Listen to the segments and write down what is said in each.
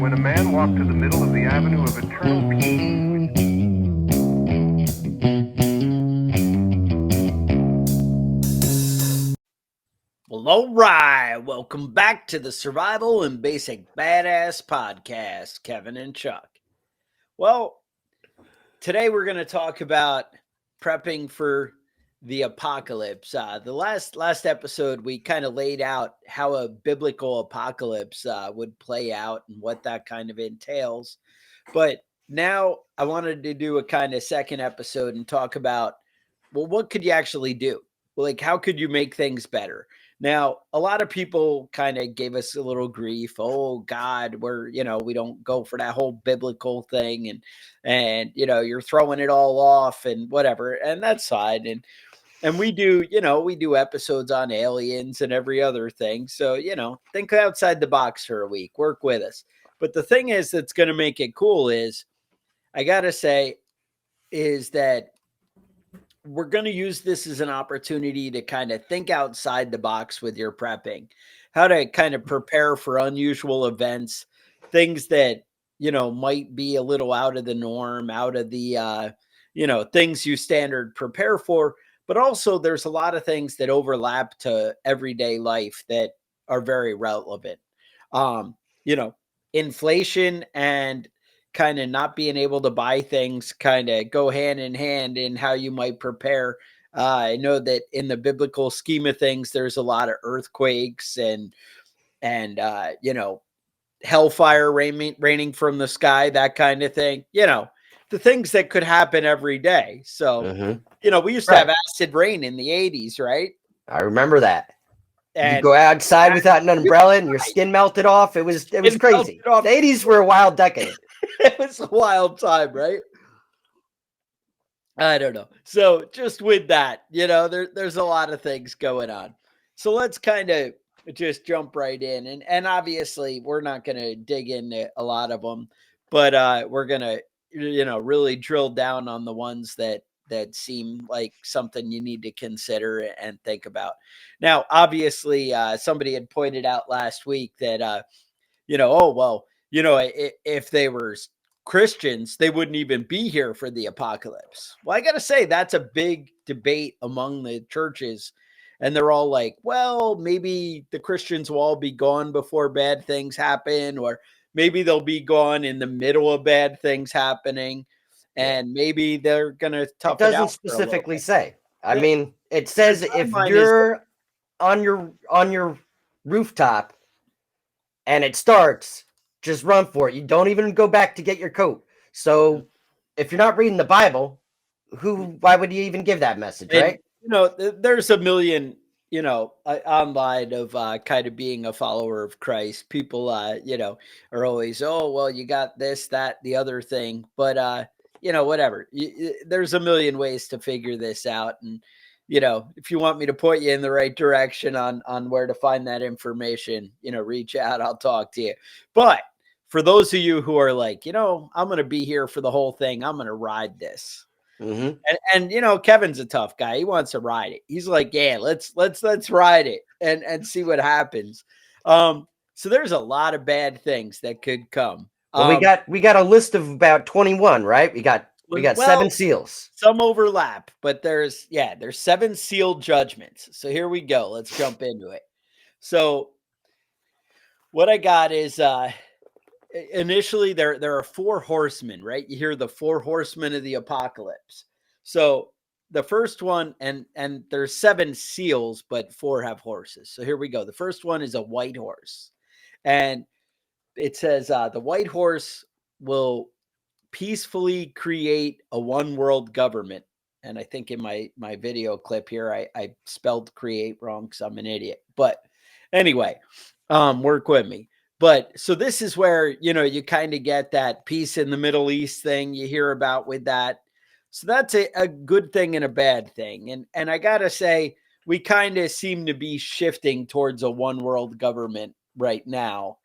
when a man walked to the middle of the avenue of eternal peace. Well, all right. Welcome back to the Survival and Basic Badass Podcast, Kevin and Chuck. Well, today we're going to talk about prepping for the apocalypse. The last episode, we kind of laid out how a biblical apocalypse would play out and what that kind of entails. But now I wanted to do a kind of second episode and talk about, well, what could you actually do? Like, how could you make things better? Now, a lot of people kind of gave us a little grief. Oh God, we don't go for that whole biblical thing, and you're throwing it all off and whatever, and that's fine. And we do episodes on aliens and every other thing. So, think outside the box for a week, work with us. But the thing is that's going to make it cool is, I got to say, is that we're going to use this as an opportunity to kind of think outside the box with your prepping, how to kind of prepare for unusual events, things that, might be a little out of the norm, out of the, things you standard prepare for. But also there's a lot of things that overlap to everyday life that are very relevant. Um, you know, Inflation and kind of not being able to buy things kind of go hand in hand in how you might prepare. I know that in the biblical scheme of things, there's a lot of earthquakes and hellfire raining from the sky, that kind of thing. The things that could happen every day. So, we used to have acid rain in the 80s, right? I remember that. And you go outside without an umbrella and your skin melted off. It was crazy. The 80s were a wild decade. It was a wild time, right? I don't know. So just with that, there's a lot of things going on. So let's kind of just jump right in. And obviously we're not going to dig into a lot of them, but we're going to, really drill down on the ones that seem like something you need to consider and think about. Now, obviously, somebody had pointed out last week that, if they were Christians, they wouldn't even be here for the apocalypse. Well, I got to say, that's a big debate among the churches. And they're all like, well, maybe the Christians will all be gone before bad things happen, or maybe they'll be gone in the middle of bad things happening. And maybe they're going to tough it out. It doesn't specifically say. I mean, it says if you're on your rooftop and it starts, just run for it. You don't even go back to get your coat. So if you're not reading the Bible, why would you even give that message, right? There's a million, online of kind of being a follower of Christ. People, are always, oh, well, you got this, that, the other thing. But, whatever. There's a million ways to figure this out. And, if you want me to point you in the right direction on where to find that information, reach out, I'll talk to you. But for those of you who are like, I'm going to be here for the whole thing, I'm going to ride this. Mm-hmm. And Kevin's a tough guy. He wants to ride it. He's like, yeah, let's ride it and see what happens. So there's a lot of bad things that could come. Well, we got a list of about 21, right? We got 7 seals. Some overlap, but there's 7 sealed judgments. So here we go. Let's jump into it. So what I got is initially there are 4 horsemen, right? You hear the 4 horsemen of the apocalypse. So the first one, and there's 7 seals, but 4 have horses. So here we go. The first one is a white horse, and it says the white horse will peacefully create a one world government. And I think in my video clip here, I spelled create wrong because I'm an idiot. But anyway, work with me. But so this is where, you kind of get that peace in the Middle East thing you hear about with that. So that's a good thing and a bad thing. And I got to say, we kind of seem to be shifting towards a one world government right now.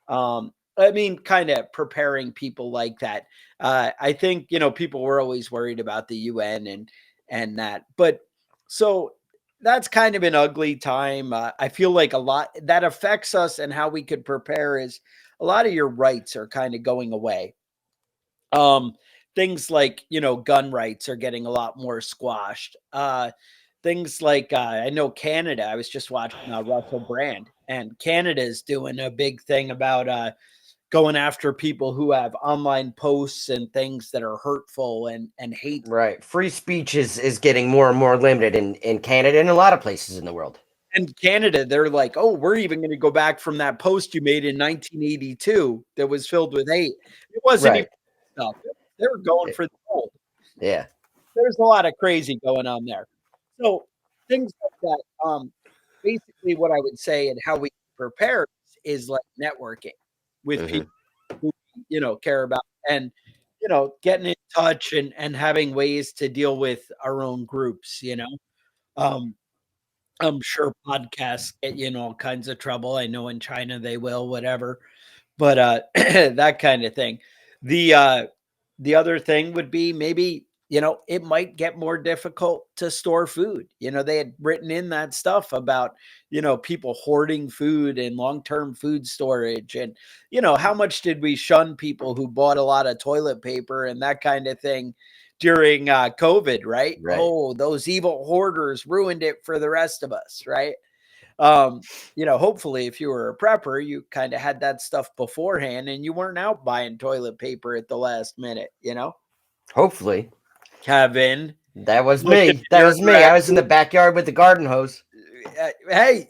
Kind of preparing people like that. I think, people were always worried about the UN and that. But so that's kind of an ugly time. I feel like a lot that affects us and how we could prepare is a lot of your rights are kind of going away. Things like, gun rights are getting a lot more squashed. Things like, I know Canada, I was just watching Russell Brand, and Canada is doing a big thing about going after people who have online posts and things that are hurtful and hate. Right. Free speech is getting more and more limited in Canada and a lot of places in the world. And Canada, they're like, oh, we're even going to go back from that post you made in 1982 that was filled with hate. It wasn't even stuff. They were going for the gold. Yeah. There's a lot of crazy going on there. So things like that. Basically, what I would say and how we prepare is like networking with people who care about, and getting in touch and having ways to deal with our own groups. I'm sure podcasts get you in all kinds of trouble. I know in China they will, whatever. But that kind of thing. The other thing would be maybe, it might get more difficult to store food. They had written in that stuff about, people hoarding food and long-term food storage. And, how much did we shun people who bought a lot of toilet paper and that kind of thing during COVID, right? Right. Oh, those evil hoarders ruined it for the rest of us, right? Hopefully if you were a prepper, you kind of had that stuff beforehand and you weren't out buying toilet paper at the last minute, Hopefully. Kevin. That was me. That was me. I was in the backyard with the garden hose. Hey,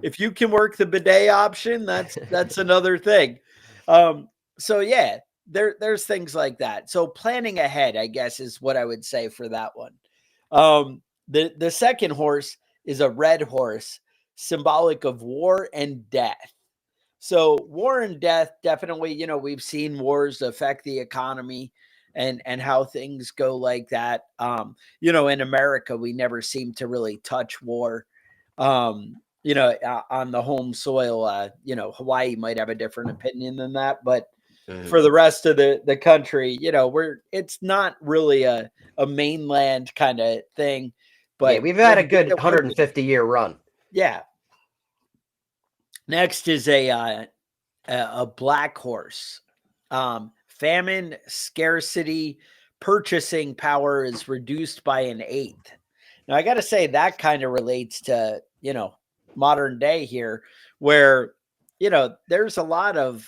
if you can work the bidet option, that's another thing. So yeah, there's things like that. So planning ahead, I guess, is what I would say for that one. The second horse is a red horse, symbolic of war and death. So war and death, definitely, we've seen wars affect the economy and how things go like that. In America, we never seem to really touch war. On the home soil, Hawaii might have a different opinion than that, but for the rest of the country, it's not really a mainland kind of thing. But yeah, we've had a good 150-year run. Yeah. Next is a black horse. Famine, scarcity, purchasing power is reduced by an eighth. Now, I got to say that kind of relates to, modern day here where, there's a lot of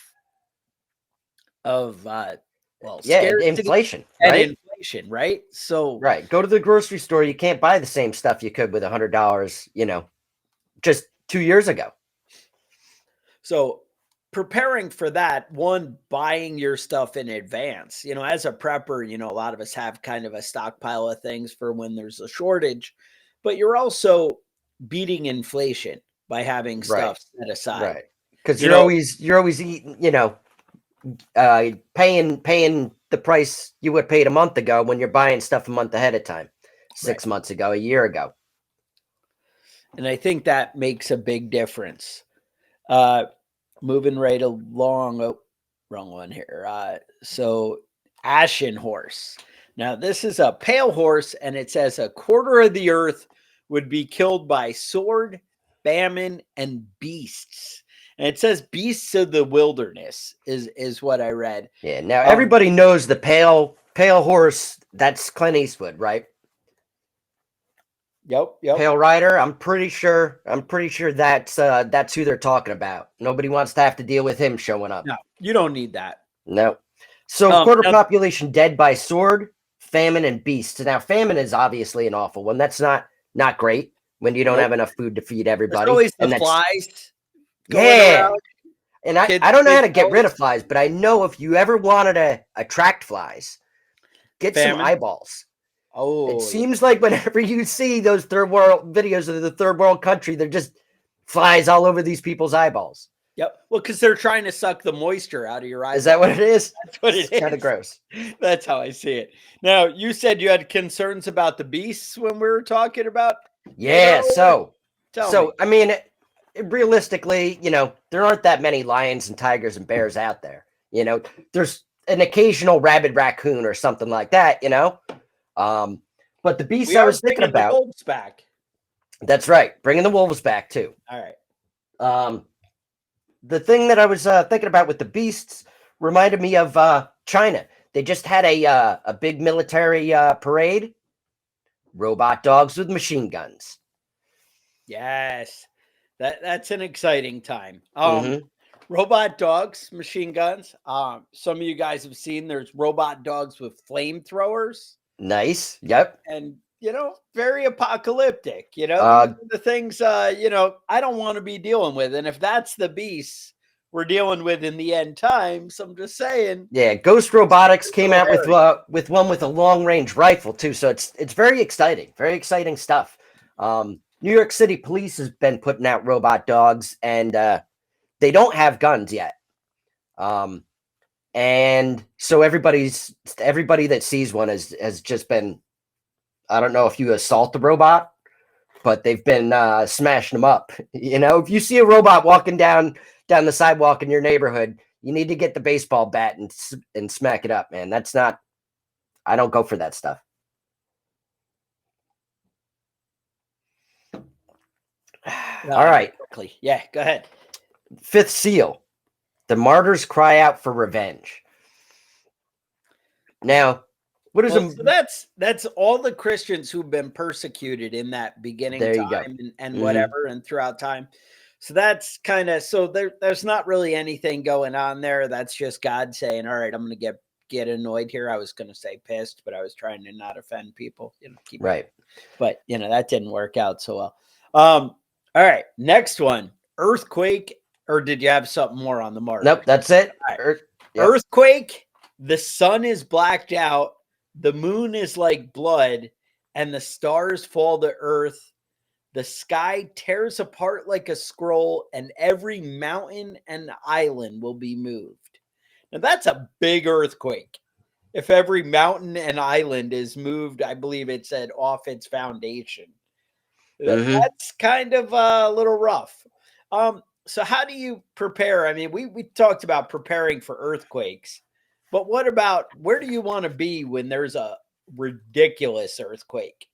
inflation, right? And inflation, right? So, right. Go to the grocery store. You can't buy the same stuff you could with $100, just 2 years ago. So preparing for that, one, buying your stuff in advance, as a prepper, a lot of us have kind of a stockpile of things for when there's a shortage, but you're also beating inflation by having stuff set aside. Right. Because you're always eating, paying the price you would paid a month ago when you're buying stuff a month ahead of time, 6 months ago, a year ago. And I think that makes a big difference. Moving right along. Oh, wrong one here. So Ashen Horse. Now, this is a pale horse, and it says a quarter of the earth would be killed by sword, famine, and beasts. And it says beasts of the wilderness is what I read. Yeah. Now everybody knows the pale horse. That's Clint Eastwood, right? Yep. Pale Rider. I'm pretty sure that's who they're talking about. Nobody wants to have to deal with him showing up. No, you don't need that. No. So quarter population dead by sword, famine, and beasts. Now famine is obviously an awful one. That's not great when you don't have enough food to feed everybody. There's always the flies. Yeah. And I don't know how to get rid of flies, but I know if you ever wanted to attract flies, get some eyeballs. Oh, it seems like whenever you see those third world videos of the third world country, they're just flies all over these people's eyeballs. Yep. Well, because they're trying to suck the moisture out of your eyes. Is that what it is? That's what it is. Kind of gross. That's how I see it. Now, you said you had concerns about the beasts when we were talking about. Yeah. So me. I mean, realistically, there aren't that many lions and tigers and bears out there. There's an occasional rabid raccoon or something like that. But the beasts I was thinking about. The wolves back. That's right. Bringing the wolves back too. All right. the thing that I was thinking about with the beasts reminded me of China. They just had a big military parade. Robot dogs with machine guns. Yes. That's an exciting time. Mm-hmm. Robot dogs, machine guns. Some of you guys have seen there's robot dogs with flamethrowers. Nice. Yep. And very apocalyptic. These Uh, are the things I don't want to be dealing with. And if that's the beast we're dealing with in the end times, I'm just saying. Yeah, Ghost Robotics came out Hairy. with one with a long range rifle too, so it's very exciting stuff. New York City Police has been putting out robot dogs, and they don't have guns yet. And so everybody that sees one has just been, I don't know if you assault the robot, but they've been smashing them up. If you see a robot walking down the sidewalk in your neighborhood, you need to get the baseball bat and smack it up, man. That's not. I don't go for that stuff. All right. Quickly. Yeah, go ahead. Fifth seal. The martyrs cry out for revenge. Now, what is so that's all the Christians who've been persecuted in that beginning time and whatever and throughout time. So that's kind of there's not really anything going on there. That's just God saying, all right, I'm going to get annoyed here. I was going to say pissed, but I was trying to not offend people, keep right. But that didn't work out so well. All right, next one, earthquake, or did you have something more on the martyrs? Nope, that's it. Right. Earthquake, the sun is blacked out, the moon is like blood, and the stars fall to earth. The sky tears apart like a scroll, and every mountain and island will be moved. Now, that's a big earthquake. If every mountain and island is moved, I believe it said off its foundation. That's kind of a little rough. So how do you prepare? I mean, we talked about preparing for earthquakes, but what about where do you want to be when there's a ridiculous earthquake,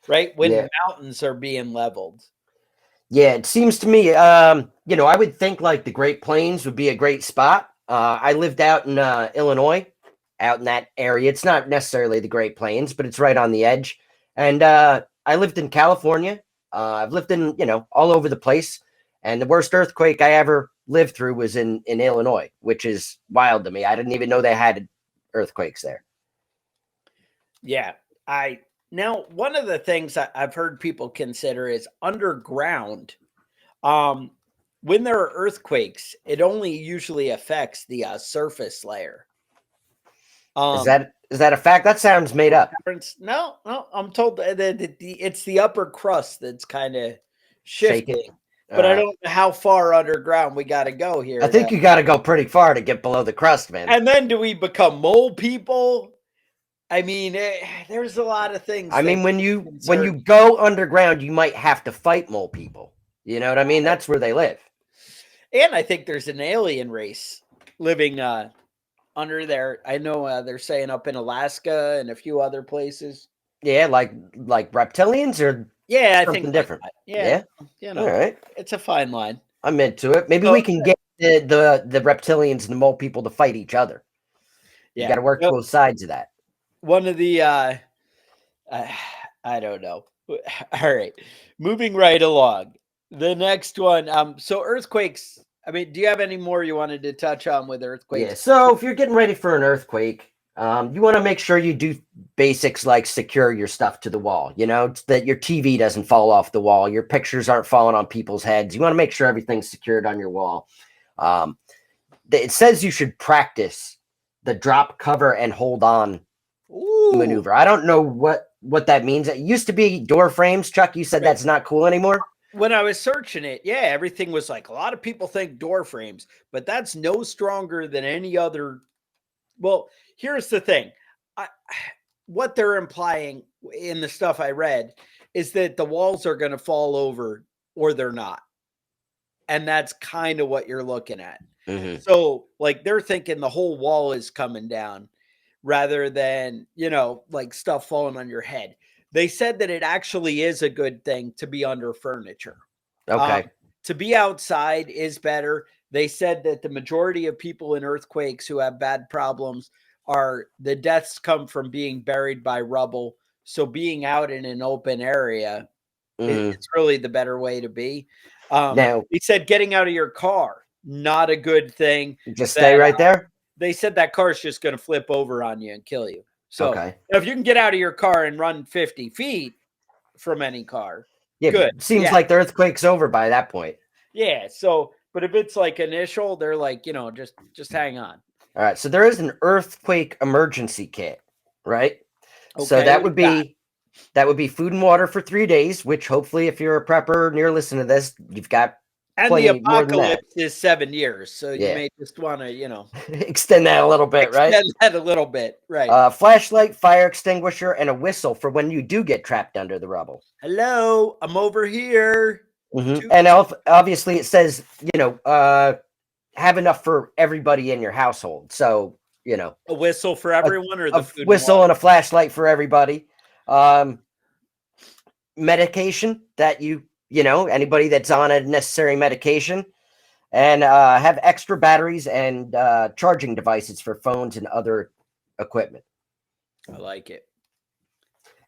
right? When mountains are being leveled. Yeah, it seems to me, I would think like the Great Plains would be a great spot. I lived out in Illinois, out in that area. It's not necessarily the Great Plains, but it's right on the edge. And I lived in California. I've lived in, all over the place. And the worst earthquake I ever lived through was in Illinois, which is wild to me. I didn't even know they had earthquakes there. Yeah. Now, one of the things I've heard people consider is underground. When there are earthquakes, it only usually affects the surface layer. Is that a fact? That sounds made up. No, I'm told that it's the upper crust that's kind of shifting. But I don't know how far underground we got to go here. I think you got to go pretty far to get below the crust, man. And then do we become mole people? I mean, there's a lot of things. I mean, when you go underground, you might have to fight mole people. You know what I mean? That's where they live. And I think there's an alien race living under there. I know they're saying up in Alaska and a few other places. Yeah, like reptilians or I something think different. Yeah. All right. It's a fine line. I'm into it. Maybe we can get the reptilians and the mole people to fight each other. You got to work both sides of that. One of the I don't know. All right. Moving right along. The next one. So earthquakes. I mean, do you have any more you wanted to touch on with earthquakes? Yeah. So if you're getting ready for an earthquake, you want to make sure you do basics like secure your stuff to the wall, that your TV doesn't fall off the wall. Your pictures aren't falling on people's heads. You want to make sure everything's secured on your wall. It says you should practice the drop, cover, and hold on maneuver. I don't know what that means. It used to be door frames. Chuck, you said that's not cool anymore. When I was searching it, everything was like, a lot of people think door frames, but that's no stronger than any other. Well, here's the thing. What they're implying in the stuff I read is that the walls are going to fall over or they're not. And that's kind of what you're looking at. Mm-hmm. So like they're thinking the whole wall is coming down rather than, like stuff falling on your head. They said that it actually is a good thing to be under furniture. Okay. To be outside is better. they said that the majority of people in earthquakes who have bad problems are the deaths come from being buried by rubble. So being out in an open area, it's really the better way to be. Now, He said getting out of your car, not a good thing. just stay right there. They said that car is just going to flip over on you and kill you. So Okay. if you can get out of your car and run 50 feet from any car, Yeah, good. Seems like the earthquake's over by that point. Yeah. So, but if it's like initial, they're like, just hang on. All right. So there is an earthquake emergency kit, right? Okay, so that would be food and water for 3 days, which hopefully if you're a prepper and you're listening to this, you've got and plenty the more than that. apocalypse is 7 years. So you may just want to, extend that a little bit, right? Extend that a little bit, right? Flashlight, fire extinguisher, and a whistle for when you do get trapped under the rubble. Hello, I'm over here. And obviously it says, have enough for everybody in your household. So, a whistle for everyone, or the food whistle and a flashlight for everybody. Medication that anybody that's on a necessary medication, and have extra batteries and charging devices for phones and other equipment. I like it.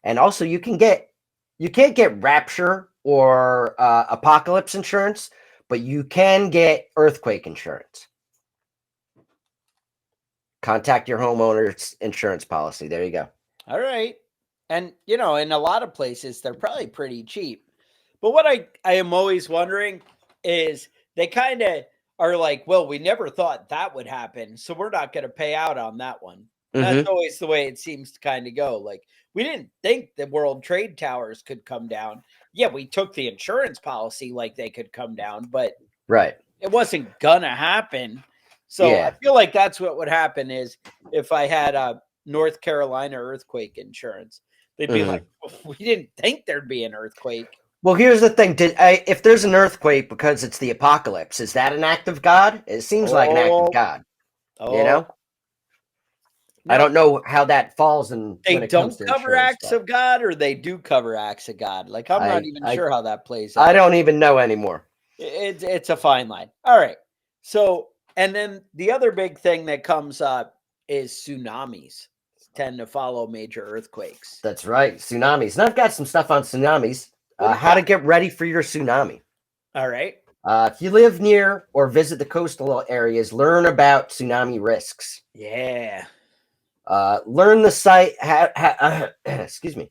And also you can't get rapture or apocalypse insurance, but you can get earthquake insurance. Contact your homeowner's insurance policy. There you go. All right. And, in a lot of places, they're probably pretty cheap. But what I am always wondering is they kind of are like, well, we never thought that would happen, so we're not going to pay out on that one. That's always the way it seems to kind of go. Like, we didn't think the World Trade Towers could come down. Yeah, we took the insurance policy like they could come down, but it wasn't going to happen. So I feel like that's what would happen is if I had a North Carolina earthquake insurance, they'd be like, we didn't think there'd be an earthquake. Well, here's the thing. If there's an earthquake because it's the apocalypse, is that an act of God? It seems like an act of God. No. I don't know how that falls in. They don't cover acts of God, or they do cover acts of God. Like, I'm not even sure how that plays out. I don't even know anymore. It's a fine line. All right. So, and then the other big thing that comes up is tsunamis tend to follow major earthquakes. That's right. Tsunamis. And I've got some stuff on tsunamis. How to get ready for your tsunami. All right. If you live near or visit the coastal areas, learn about tsunami risks. Yeah. Learn the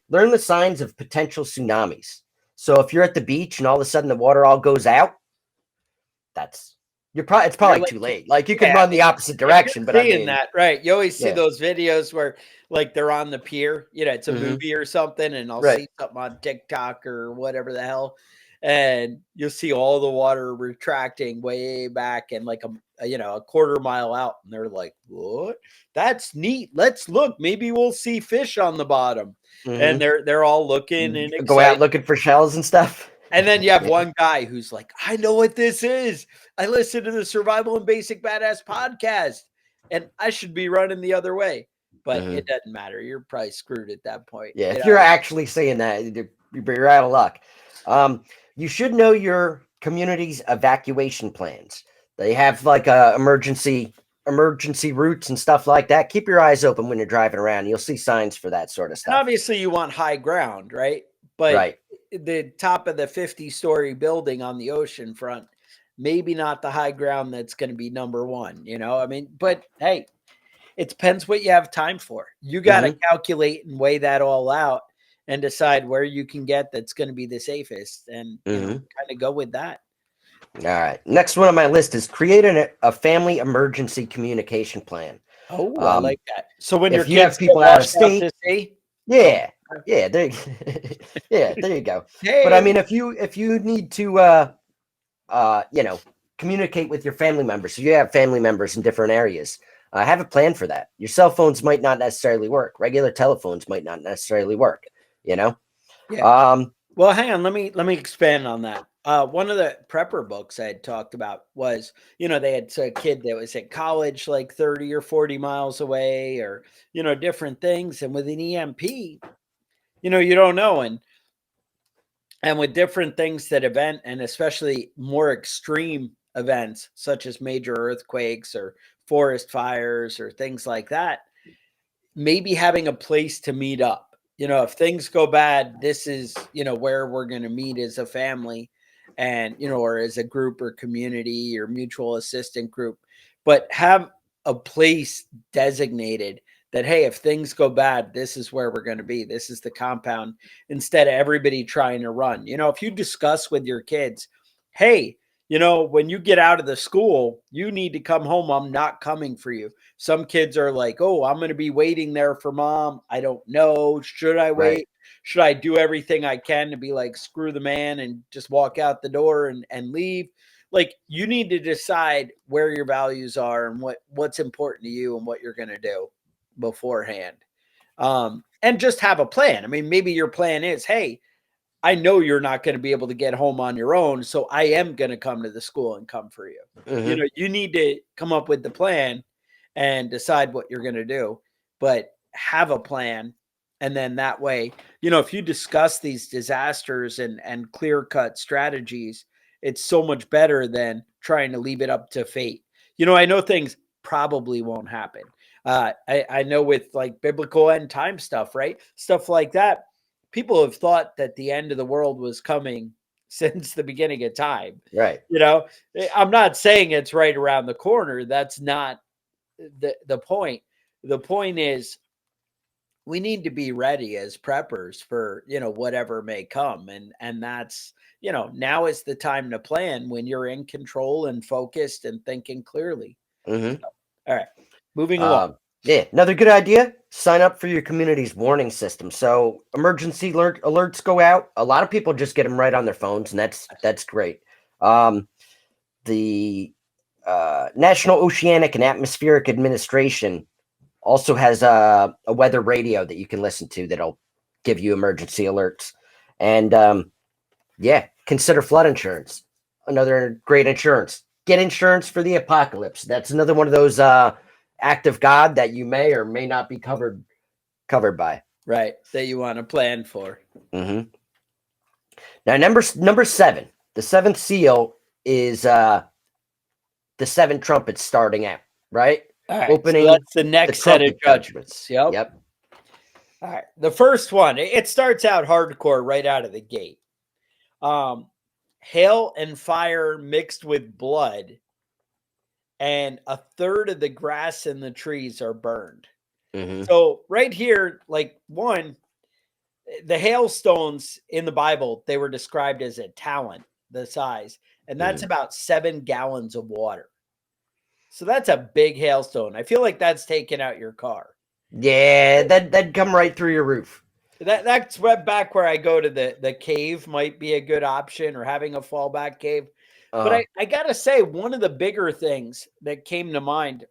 Learn the signs of potential tsunamis. So if you're at the beach and all of a sudden the water all goes out, it's probably too late. Like, you can run the opposite direction, but that, right? You always see those videos where like they're on the pier, it's a movie or something, and I'll see something on TikTok or whatever the hell, and you'll see all the water retracting way back and like a quarter mile out, and they're like, what? That's neat. Let's look. Maybe we'll see fish on the bottom. And they're all looking and go out looking for shells and stuff. And then you have one guy who's like, I know what this is. I listen to the Survival and Basic Badass podcast, and I should be running the other way. But it doesn't matter. You're probably screwed at that point. Yeah, if you're actually saying that, you're out of luck. You should know your community's evacuation plans. They have like emergency routes and stuff like that. Keep your eyes open when you're driving around. You'll see signs for that sort of stuff. And obviously, you want high ground, right? But the top of the 50-story building on the ocean front, maybe not the high ground that's going to be number one, but hey, it depends what you have time for. You got to calculate and weigh that all out and decide where you can get that's going to be the safest, and kind of go with that. All right. Next one on my list is create a family emergency communication plan. Oh, I like that. So when you have people out of state, there you go. Hey. But I mean, if you need to, communicate with your family members, so you have family members in different areas, have a plan for that. Your cell phones might not necessarily work. Regular telephones might not necessarily work. Yeah. Well, hang on. Let me expand on that. One of the prepper books I had talked about was, they had a kid that was at college, like 30 or 40 miles away, or, different things. And with an EMP, you don't know. And with different things that event, and especially more extreme events such as major earthquakes or forest fires or things like that, maybe having a place to meet up. If things go bad, this is, where we're going to meet as a family and, or as a group or community or mutual assistant group, but have a place designated that, hey, if things go bad, this is where we're going to be. This is the compound, instead of everybody trying to run. If you discuss with your kids, hey, when you get out of the school, you need to come home. I'm not coming for you. Some kids are like, oh, I'm going to be waiting there for mom. I don't know. Should I wait? Right. Should I do everything I can to be like, screw the man and just walk out the door and leave? Like, you need to decide where your values are and what's important to you and what you're going to do beforehand. And just have a plan. I mean, maybe your plan is, hey, I know you're not going to be able to get home on your own, so I am going to come to the school and come for you. Mm-hmm. You need to come up with the plan and decide what you're going to do, but have a plan. And then that way, if you discuss these disasters and clear-cut strategies, it's so much better than trying to leave it up to fate. I know things probably won't happen. I know with like biblical end time stuff, right? Stuff like that. People have thought that the end of the world was coming since the beginning of time. Right. I'm not saying it's right around the corner. That's not the point. The point is we need to be ready as preppers for, whatever may come. And that's, now is the time to plan when you're in control and focused and thinking clearly. Mm-hmm. All right. Moving along. Yeah, another good idea. Sign up for your community's warning system. So emergency alerts go out. A lot of people just get them right on their phones, and that's great. The National Oceanic and Atmospheric Administration also has a weather radio that you can listen to that'll give you emergency alerts. And consider flood insurance. Another great insurance. Get insurance for the apocalypse. That's another one of those act of God that you may or may not be covered by. Right. That you want to plan for. Mm-hmm. Now, number 7, the 7th seal is the 7 trumpets starting out, right? All right. Opening. So that's the next set of judgments. Yep. All right. The first one, it starts out hardcore right out of the gate. Hail and fire mixed with blood, and a third of the grass and the trees are burned. Mm-hmm. So right here, like the hailstones in the Bible, they were described as a talent, the size, and that's about 7 gallons of water. So that's a big hailstone. I feel like that's taking out your car. Yeah, that'd come right through your roof. That's back where I go to the cave might be a good option, or having a fallback cave. But I got to say, one of the bigger things that came to mind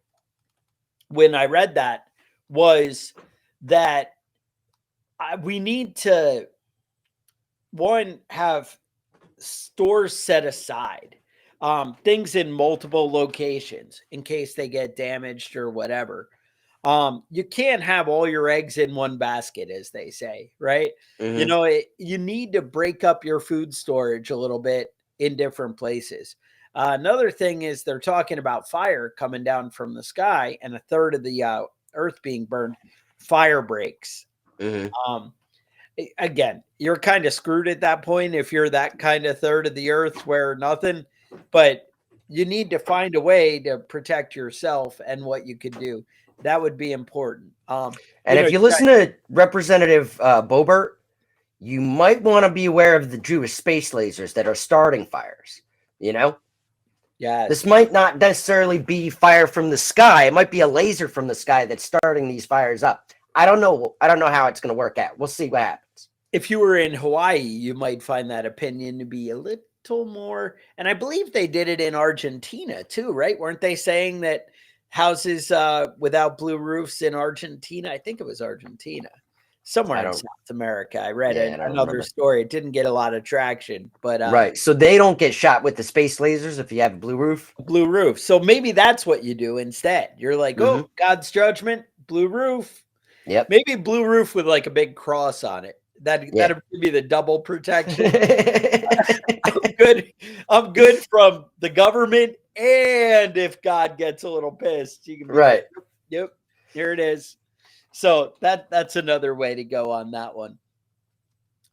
when I read that was that we need to, one, have stores set aside, things in multiple locations in case they get damaged or whatever. You can't have all your eggs in one basket, as they say, right? Mm-hmm. You need to break up your food storage a little bit in different places. Another thing is they're talking about fire coming down from the sky and a third of the earth being burned. Fire breaks. Mm-hmm. Again, you're kind of screwed at that point if you're that kind of third of the earth where nothing, but you need to find a way to protect yourself and what you could do. That would be important. And if you listen to Representative Boebert, you might want to be aware of the Jewish space lasers that are starting fires. Yeah, this might not necessarily be fire from the sky. It might be a laser from the sky that's starting these fires up. I don't know how it's going to work out. We'll see what happens. If you were in Hawaii, you might find that opinion to be a little more. And I believe they did it in Argentina too, right? Weren't they saying that houses without blue roofs in Argentina? I think it was Argentina. Somewhere in South America. I read another story. It didn't get a lot of traction, but right. So they don't get shot with the space lasers if you have a blue roof. Blue roof. So maybe that's what you do instead. You're like, oh, God's judgment, blue roof. Yep. Maybe blue roof with like a big cross on it. That'd be the double protection. I'm good from the government, and if God gets a little pissed, you can be Right. like, yep, here it is. So that's another way to go on that one.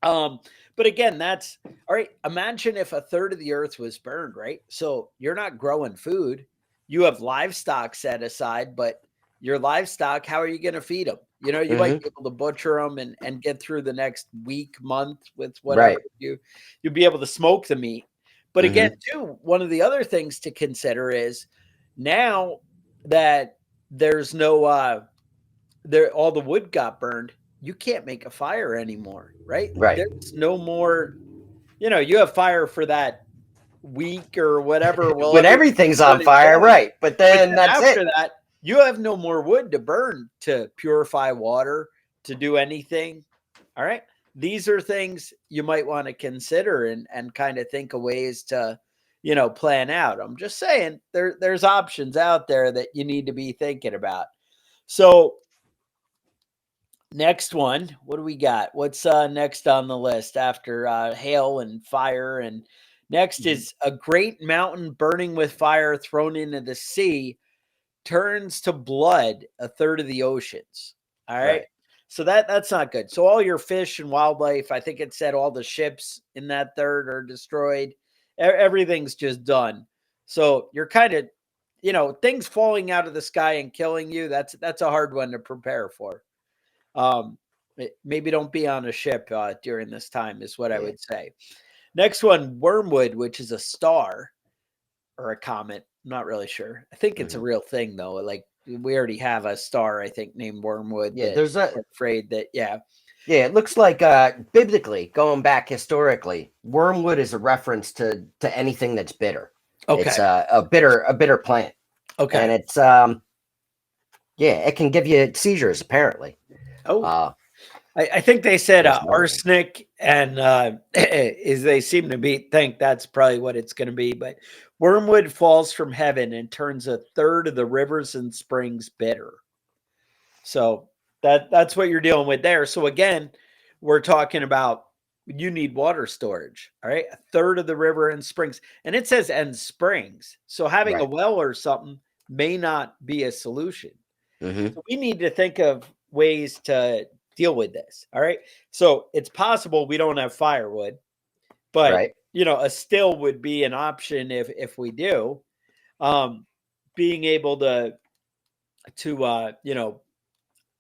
But again, that's all right. Imagine if a third of the earth was burned, right? So you're not growing food. You have livestock set aside, but your livestock, how are you going to feed them? You might be able to butcher them and get through the next week, month with whatever Right. you'll be able to smoke the meat. But again, too, one of the other things to consider is now that there's no all the wood got burned, you can't make a fire anymore, right? Right. There's no more, you have fire for that week or whatever while When everything's everyth's on running fire, down. right? But But then then that's after it. that, you have no more wood to burn to purify water, to do anything. All right. These are things you might want to consider and kind of think of ways to, plan out. I'm just saying there's options out there that you need to be thinking about. So next one, what do we got? What's next on the list after hail and fire? And next is a great mountain burning with fire thrown into the sea turns to blood a third of the oceans. All right. Right. So that's not good. So all your fish and wildlife, I think it said all the ships in that third are destroyed. Everything's just done. So you're kind of, things falling out of the sky and killing you. That's a hard one to prepare for. Um, Maybe don't be on a ship during this time, is what I Yeah. would say. Next one, wormwood, which is a star or a comet. I'm not really sure. I think it's a real thing though. Like we already have a star, I think, named Wormwood Yeah. that There's a. we're afraid that, yeah. Yeah. It looks like biblically, going back historically, wormwood is a reference to anything that's bitter. It's Okay. a bitter plant, and Okay. it's yeah, it can give you seizures apparently. Oh, Uh, I think they said there's another one. arsenic and is they seem to think that's probably what it's going to be. But wormwood falls from heaven and turns a third of the rivers and springs bitter. So that's what you're dealing with there. So again, we're talking about you need water storage. All right. A third of the river and springs. And it says and springs. So having a Right. well or something may not be a solution. Mm-hmm. So we need to think of ways to deal with this. All right. So it's possible we don't have firewood, but Right. a still would be an option if we do. Being able to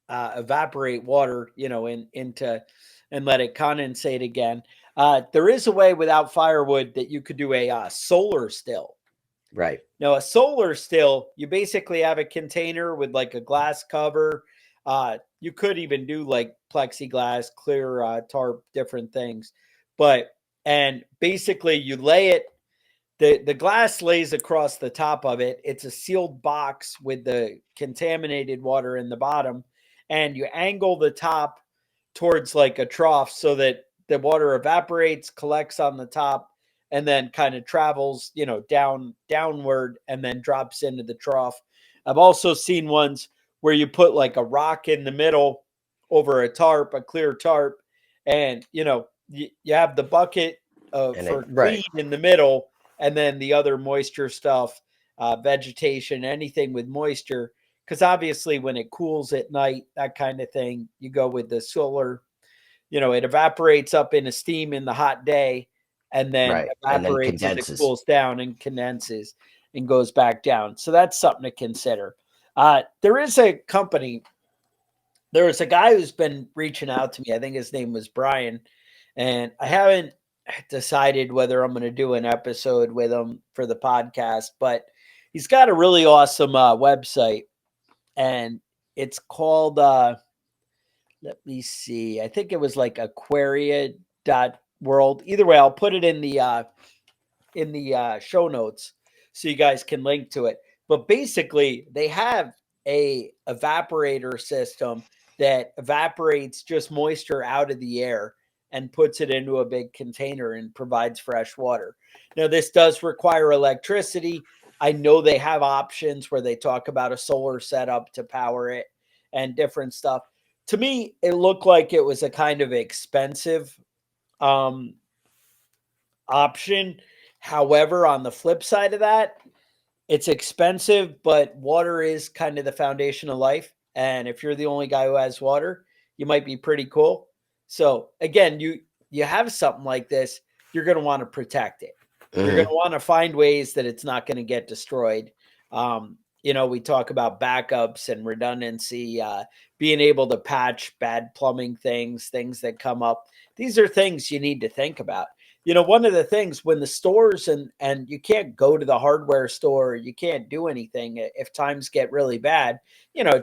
evaporate water, into and let it condensate again. There is a way without firewood that you could do a solar still. Right. Now, a solar still, you basically have a container with like a glass cover. You could even do like plexiglass, clear tarp, different things. And basically you lay it, the glass lays across the top of it. It's a sealed box with the contaminated water in the bottom, and you angle the top towards like a trough so that the water evaporates, collects on the top, and then kind of travels, downward and then drops into the trough. I've also seen ones where you put like a rock in the middle over a tarp, a clear tarp, and you have the bucket And for it clean right. in the middle, and then the other moisture stuff, vegetation, anything with moisture. Because obviously, when it cools at night, that kind of thing, you go with the solar. It evaporates up into steam in the hot day, and then Right. And then evaporates as it condenses. cools down and condenses and goes back down. So that's something to consider. There is a company. There was a guy who's been reaching out to me. I think his name was Brian, and I haven't decided whether I'm going to do an episode with him for the podcast, but he's got a really awesome website, and it's called let me see. I think it was like aquaria.world. Either way, I'll put it in the show notes so you guys can link to it. But basically, they have a evaporator system that evaporates just moisture out of the air and puts it into a big container and provides fresh water. Now, this does require electricity. I know they have options where they talk about a solar setup to power it and different stuff. To me, it looked like it was a kind of expensive um, option. However, on the flip side of that, it's expensive, but water is kind of the foundation of life. And if you're the only guy who has water, you might be pretty cool. So again, you have something like this, you're going to want to protect it. You're going to want to find ways that it's not going to get destroyed. We talk about backups and redundancy, being able to patch bad plumbing things that come up. These are things you need to think about. One of the things when the stores and you can't go to the hardware store, you can't do anything if times get really bad,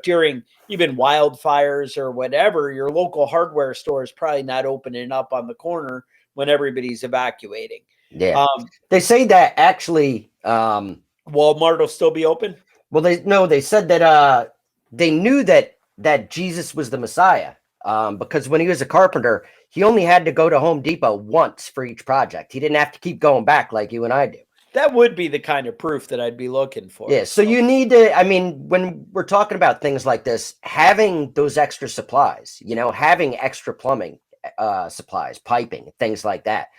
during even wildfires or whatever, your local hardware store is probably not opening up on the corner when everybody's evacuating. Yeah. They say that actually Walmart will still be open. Well, they said that they knew that Jesus was the Messiah because when he was a carpenter, he only had to go to Home Depot once for each project. He didn't have to keep going back like you and I do. That would be the kind of proof that I'd be looking for. Yeah, so you need to, I mean, when we're talking about things like this, having those extra supplies, having extra plumbing supplies, piping, things like that,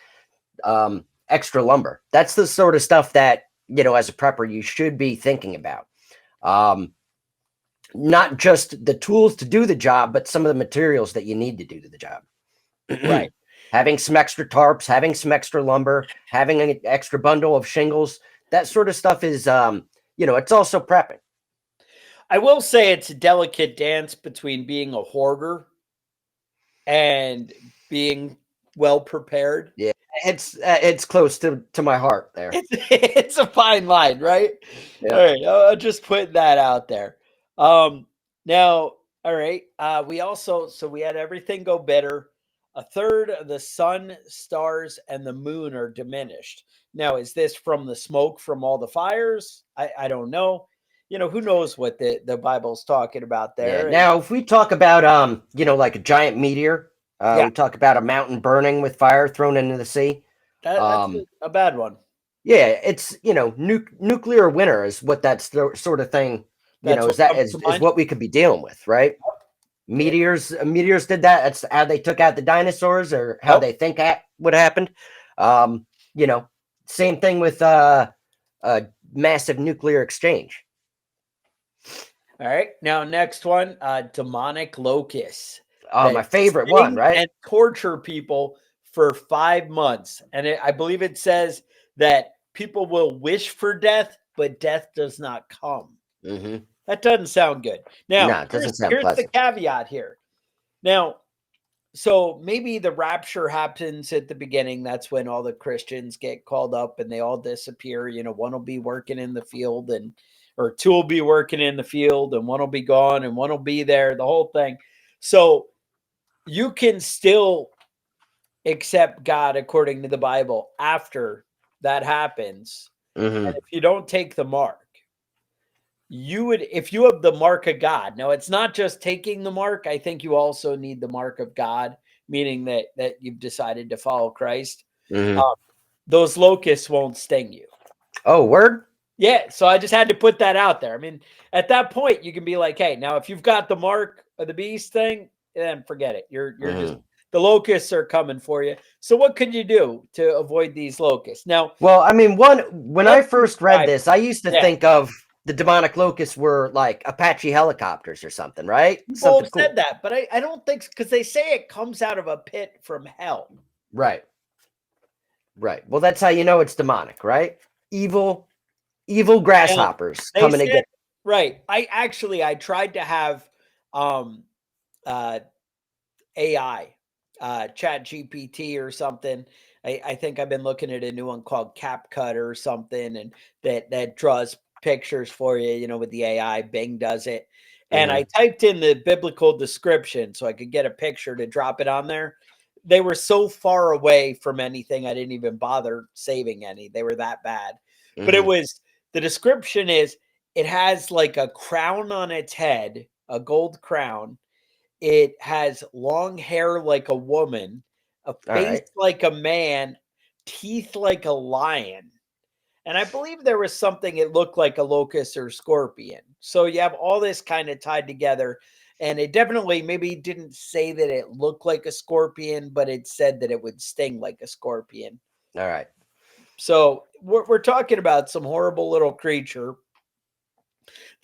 extra lumber. That's the sort of stuff that, as a prepper, you should be thinking about. Not just the tools to do the job, but some of the materials that you need to do the job. Right. Having some extra tarps, having some extra lumber, having an extra bundle of shingles, that sort of stuff is, it's also prepping. I will say it's a delicate dance between being a hoarder and being well prepared. Yeah, it's close to my heart there. It's a fine line, right? Yeah. All right, I'll just put that out there. Now, all right, we had everything go better. A third of the sun, stars, and the moon are diminished. Now, is this from the smoke from all the fires? I don't know. Who knows what the Bible's talking about there. Yeah. Now, if we talk about like a giant meteor, we talk about a mountain burning with fire thrown into the sea. That's a bad one. Yeah, it's nuclear winter is what that's sort of thing. Is what we could be dealing with, right? Meteors did that. That's how they took out the dinosaurs, or how they think what happened. Same thing with a massive nuclear exchange. All right, now next one, demonic locusts. Oh, my favorite one, right? And torture people for 5 months, and I believe it says that people will wish for death, but death does not come. Mm-hmm. That doesn't sound good. Now, no, it doesn't sound here's pleasant. the caveat here. Now, so maybe the rapture happens at the beginning. That's when all the Christians get called up and they all disappear. One will be working in the field or two will be working in the field and one will be gone and one will be there, the whole thing. So you can still accept God according to the Bible after that happens. Mm-hmm. And if you don't take the mark, if you have the mark of God. Now, it's not just taking the mark. I think you also need the mark of God, meaning that you've decided to follow Christ. Mm-hmm. Those locusts won't sting you. Oh, word? Yeah. So I just had to put that out there. I mean, at that point, you can be like, hey, now if you've got the mark of the beast thing, then forget it. You're just, the locusts are coming for you. So what could you do to avoid these locusts? Now, well, I mean, when I first read this, I used to think of the demonic locusts were like Apache helicopters or something, right? People have said that, but I don't think, because they say it comes out of a pit from hell. Right. Well, that's how you know it's demonic, right? Evil grasshoppers coming to get. Right. I tried to have AI, Chat GPT or something. I think I've been looking at a new one called CapCut or something, and that draws pictures for you, with the AI. Bing does it. And I typed in the biblical description so I could get a picture to drop it on there. They were so far away from anything, I didn't even bother saving any. They were that bad. But the description is, it has like a crown on its head, a gold crown. It has long hair like a woman, a face like a man, teeth like a lion. And I believe there was something, it looked like a locust or scorpion. So you have all this kind of tied together. And it definitely maybe didn't say that it looked like a scorpion, but it said that it would sting like a scorpion. All right. So we're talking about some horrible little creature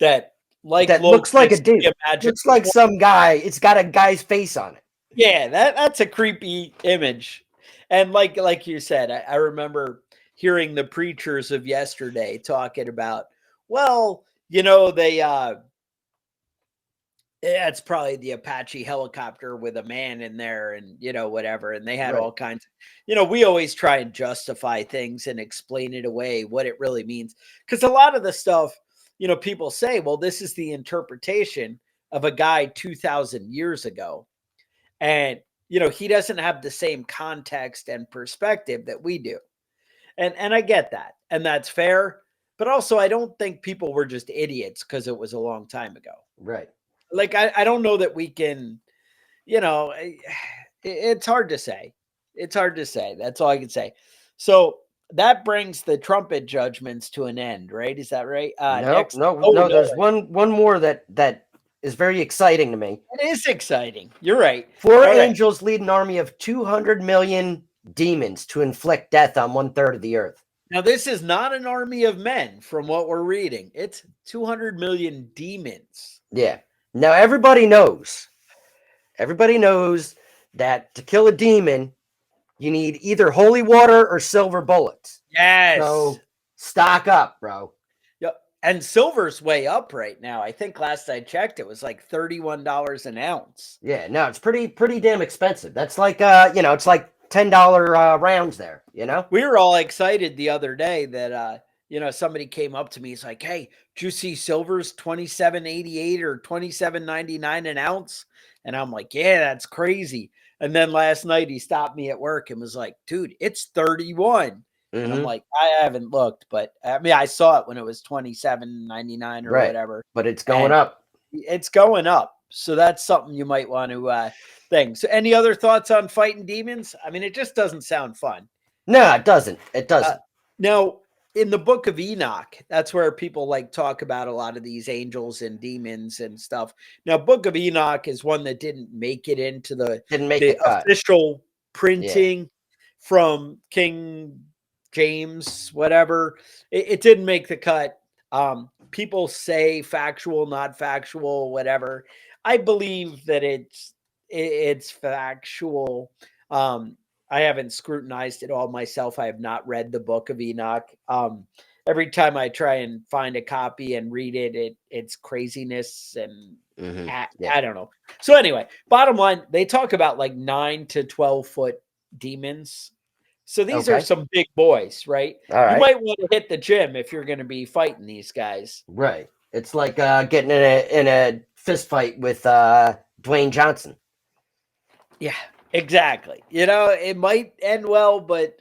that, like That looks like a locusts, dude. you imagine. Looks like some guy. It's got a guy's face on it. Yeah, that's a creepy image. And like you said, I remember hearing the preachers of yesterday talking about, well, they it's probably the Apache helicopter with a man in there and whatever. And they had Right. all kinds we always try and justify things and explain it away, what it really means. Because a lot of the stuff, people say, well, this is the interpretation of a guy 2,000 years ago. And, he doesn't have the same context and perspective that we do. And I get that. And that's fair. But also, I don't think people were just idiots because it was a long time ago. Right. Like, I don't know that we can, it's hard to say. It's hard to say. That's all I can say. So that brings the trumpet judgments to an end, right? Is that right? No, no, Oh, no. There's one more that is very exciting to me. It is exciting. You're right. Four All right. angels lead an army of 200 million demons to inflict death on 1/3 of the earth. Now, this is not an army of men from what we're reading. It's 200 million demons. Yeah. Now everybody knows that to kill a demon, you need either holy water or silver bullets. Yes. So stock up, bro. Yep. And silver's way up right now. I think last I checked, it was like $31 an ounce. Yeah, no, it's pretty damn expensive. That's like it's like $10 rounds there, We were all excited the other day that somebody came up to me. He's like, "Hey, did you see silver's $27.88 or $27.99 an ounce?" And I'm like, "Yeah, that's crazy." And then last night he stopped me at work and was like, "Dude, it's 31." And I'm like, "I haven't looked, but I mean, I saw it when it was $27.99 or whatever." But it's going up. It's going up. So that's something you might want to think. So any other thoughts on fighting demons? I mean, it just doesn't sound fun. No, it doesn't. It doesn't. Now, in the book of Enoch, that's where people talk about a lot of these angels and demons and stuff. Now, book of Enoch is one that didn't make it into the official printing from King James, whatever. It didn't make the cut. People say factual, not factual, whatever. I believe that it's factual. I haven't scrutinized it all myself. I have not read the book of Enoch. Every time I try and find a copy and read it, it's craziness and I don't know. So anyway, bottom line, they talk about like 9 to 12 foot demons. So these are some big boys, right? All right. You might want to hit the gym if you're going to be fighting these guys. Right. It's like getting in a fist fight with Dwayne Johnson. Yeah, exactly. It might end well, but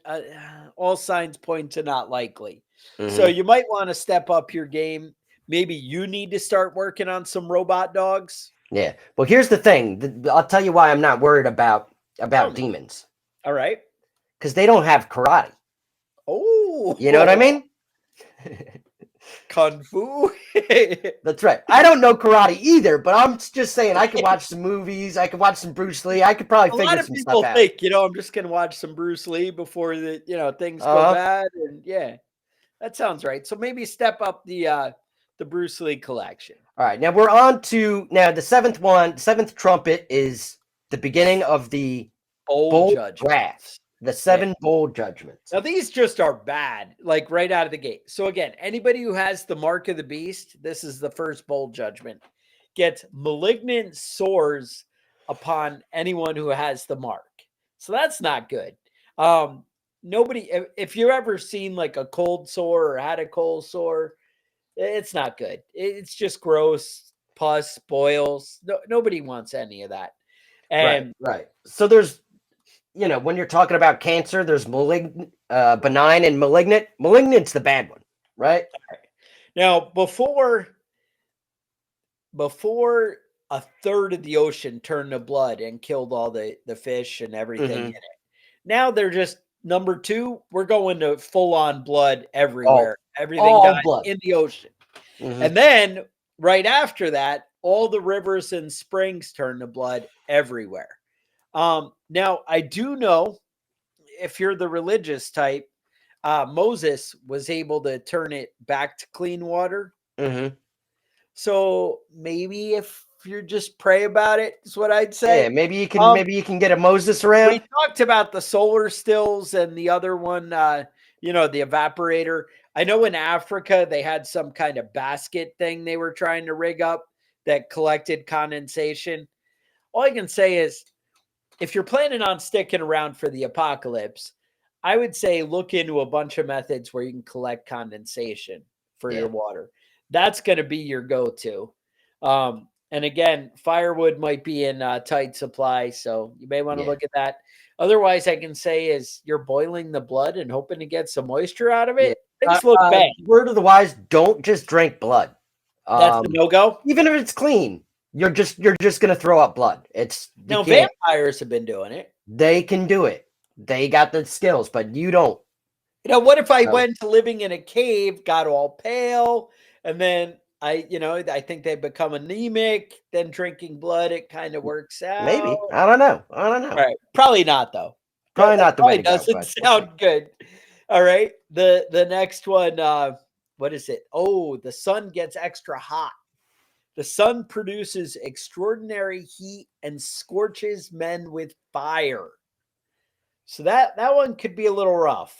all signs point to not likely. So you might want to step up your game. Maybe you need to start working on some robot dogs. Yeah. Well, here's the thing. I'll tell you why I'm not worried about demons. All right. Because they don't have karate. Oh. You know what I mean? Kung Fu. That's right. I don't know karate either, but I'm just saying I could watch some movies. I could watch some Bruce Lee. I could probably figure some stuff out. A lot of people think, I'm just going to watch some Bruce Lee before things go bad. And yeah, that sounds right. So maybe step up the Bruce Lee collection. All right. Now we're on to the seventh one. Seventh trumpet is the beginning of the bowl wrath. The 7 bowl judgments. Now, these just are bad, like right out of the gate. So again, anybody who has the mark of the beast, this is the first bowl judgment, gets malignant sores upon anyone who has the mark. So that's not good. Nobody, if you've ever seen like a cold sore or had a cold sore, it's not good. It's just gross, pus, boils. Nobody wants any of that. And right. So there's, when you're talking about cancer, there's benign and malignant. Malignant's the bad one, right? Now, before a third of the ocean turned to blood and killed all the fish and everything in it. Now they're just number 2. We're going to full on blood everywhere. Everything died in the ocean. And then right after that, all the rivers and springs turn to blood everywhere. Now, I do know if you're the religious type, Moses was able to turn it back to clean water. Mm-hmm. So maybe if you just pray about it, is what I'd say. Yeah, maybe you can get a Moses We around. talked about the solar stills and the other one, the evaporator. I know in Africa they had some kind of basket thing they were trying to rig up that collected condensation. All I can say is if you're planning on sticking around for the apocalypse, I would say look into a bunch of methods where you can collect condensation for your Yeah. water. That's going to be your go-to. And again, firewood might be in tight supply, so you may want to Yeah. look at that. Otherwise, I can say is you're boiling the blood and hoping to get some moisture out of Yeah. it. Things look bad. Word of the wise: don't just drink blood. That's the no-go. Even if it's clean, you're just gonna throw up blood. You Now, can't. vampires have been doing it. They can do it. They got the skills, but you don't. What if I No. went to living in a cave, got all pale, and then I think they become anemic, then drinking blood, it kind of works out. Maybe. I don't know. Right. Probably not, though. Probably That not the way probably to go. doesn't But sound good. All right. The next one, what is it? Oh, the sun gets extra hot. The sun produces extraordinary heat and scorches men with fire. So that one could be a little rough.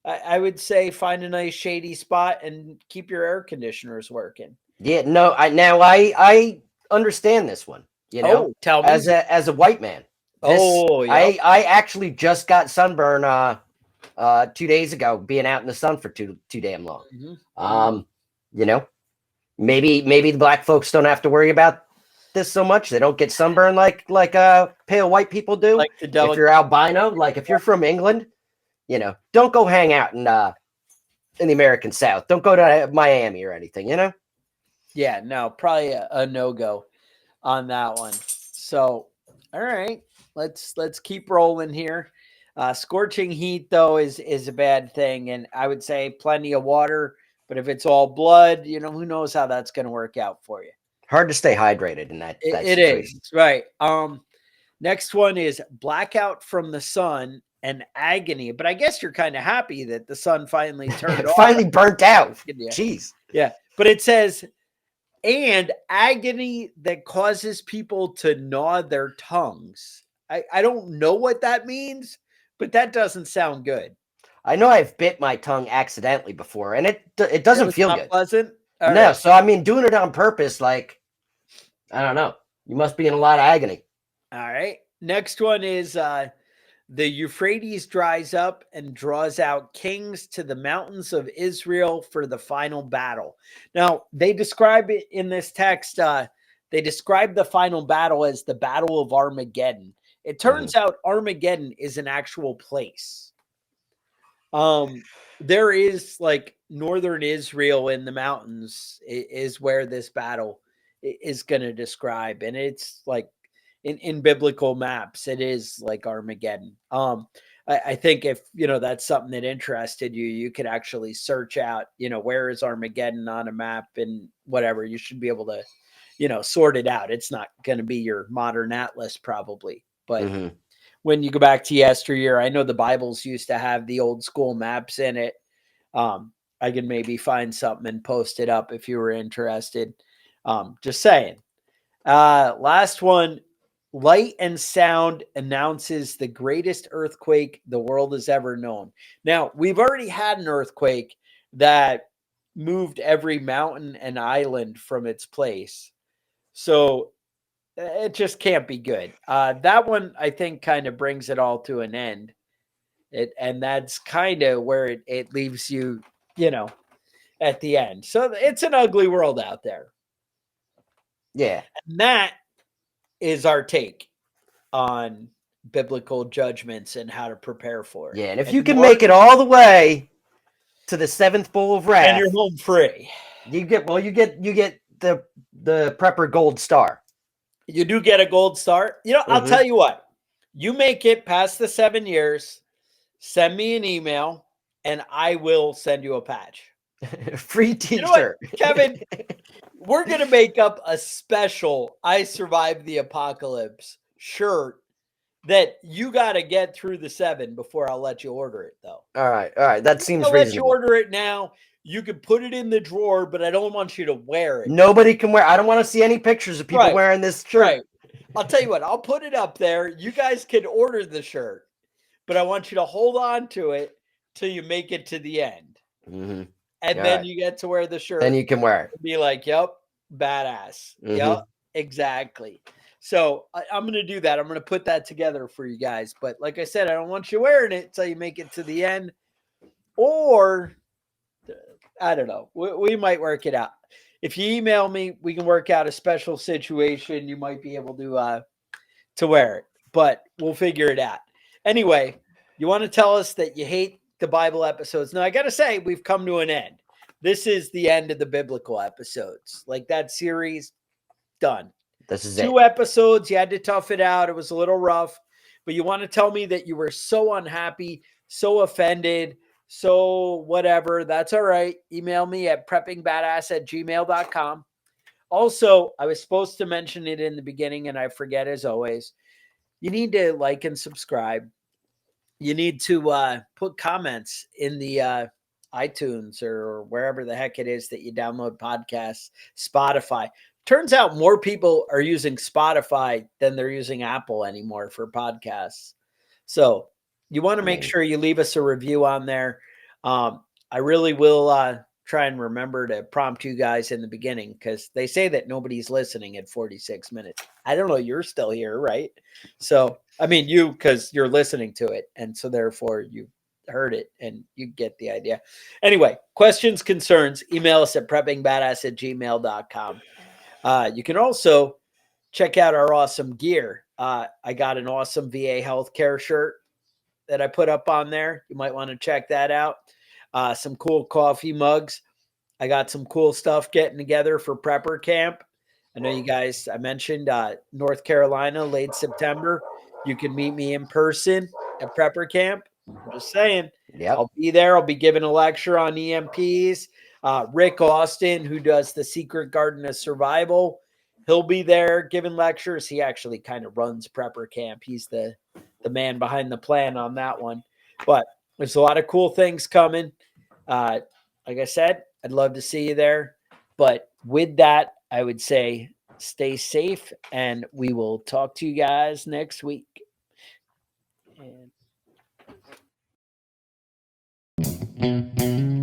I would say find a nice shady spot and keep your air conditioners working. yeah, no. I understand this one. You know, Oh, tell me. as a white man, yep. I actually just got sunburn 2 days ago, being out in the sun for too damn long. Mhm. You know, maybe the black folks don't have to worry about this so much. They don't get sunburn like pale white people do. Like the If you're albino, like if you're from England, don't go hang out in the American South. Don't go to Miami or anything. Yeah, no, probably a no-go on that one. So, all right, let's keep rolling here. Scorching heat though is a bad thing, and I would say plenty of water. But if it's all blood, who knows how that's going to work out for you. Hard to stay hydrated in that It situation. is right. Next one is blackout from the sun and agony. But I guess you're kind of happy that the sun finally turned off. Finally burnt out. Yeah. Jeez. Yeah, but it says and agony that causes people to gnaw their tongues. I don't know what that means, but that doesn't sound good. I know I've bit my tongue accidentally before, and it doesn't feel good. Pleasant. No, right. So I mean, doing it on purpose, like, I don't know. You must be in a lot of agony. All right. Next one is the Euphrates dries up and draws out kings to the mountains of Israel for the final battle. Now, they describe it in this text. They describe the final battle as the Battle of Armageddon. It turns out Armageddon is an actual place. There is like northern Israel in the mountains is where this battle is going to describe. And it's like in biblical maps, it is like Armageddon. I think if, that's something that interested you, you could actually search out, where is Armageddon on a map and whatever, you should be able to, sort it out. It's not going to be your modern atlas probably, but when you go back to yesteryear, I know the Bibles used to have the old school maps in it. I can maybe find something and post it up if you were interested. Just saying. Last one, light and sound announces the greatest earthquake the world has ever known. Now, we've already had an earthquake that moved every mountain and island from its place. So it just can't be good. That one, I think, kind of brings it all to an end. And that's kind of where it leaves you, at the end. So it's an ugly world out there. Yeah. And that is our take on biblical judgments and how to prepare for it. Yeah, and if you can make it all the way to the seventh bowl of wrath, and you're home free, you get the prepper gold star. You do get a gold star. I'll tell you what. You make it past the 7 years, send me an email, and I will send you a patch. Free t-shirt. Kevin, we're going to make up a special I Survived the Apocalypse shirt that you got to get through the 7 before I'll let you order it, though. All right. That seems I'll let you reasonable. order it now. You can put it in the drawer, but I don't want you to wear it. Nobody can wear. I don't want to see any pictures of people wearing this shirt. Right. I'll tell you what. I'll put it up there. You guys can order the shirt, but I want you to hold on to it till you make it to the end, Mm-hmm. and then you get to wear the shirt. Then you can wear it. Be like, "Yep, badass." Mm-hmm. Yep, exactly. So I'm going to do that. I'm going to put that together for you guys. But like I said, I don't want you wearing it till you make it to the end. Or, I don't know. We might work it out. If you email me, we can work out a special situation. You might be able to wear it. But we'll figure it out. Anyway, you want to tell us that you hate the Bible episodes. Now, I got to say, we've come to an end. This is the end of the biblical episodes. Like that series, done. This is 2 episodes. You had to tough it out. It was a little rough. But you want to tell me that you were so unhappy, so offended, so whatever. That's all right. Email me at preppingbadass@gmail.com. Also, I was supposed to mention it in the beginning, and I forget as always. You need to like and subscribe. You need to put comments in the iTunes or wherever the heck it is that you download podcasts, Spotify. Turns out more people are using Spotify than they're using Apple anymore for podcasts. So you want to make sure you leave us a review on there. I really will try and remember to prompt you guys in the beginning because they say that nobody's listening at 46 minutes. I don't know. You're still here, right? So, I mean, you, because you're listening to it. And so therefore you heard it and you get the idea. Anyway, questions, concerns, email us at preppingbadass@gmail.com. You can also check out our awesome gear. I got an awesome VA healthcare shirt that I put up on there. You might want to check that out. Some cool coffee mugs. I got some cool stuff getting together for prepper camp. I know you guys, I mentioned North Carolina, late September. You can meet me in person at prepper camp. I'm just saying. Yep. I'll be there. I'll be giving a lecture on EMPs. Rick Austin, who does the Secret Garden of Survival, he'll be there giving lectures. He actually kind of runs prepper camp. He's the man behind the plan on that one. But there's a lot of cool things coming. Like I said, I'd love to see you there. But with that, I would say stay safe, and we will talk to you guys next week. And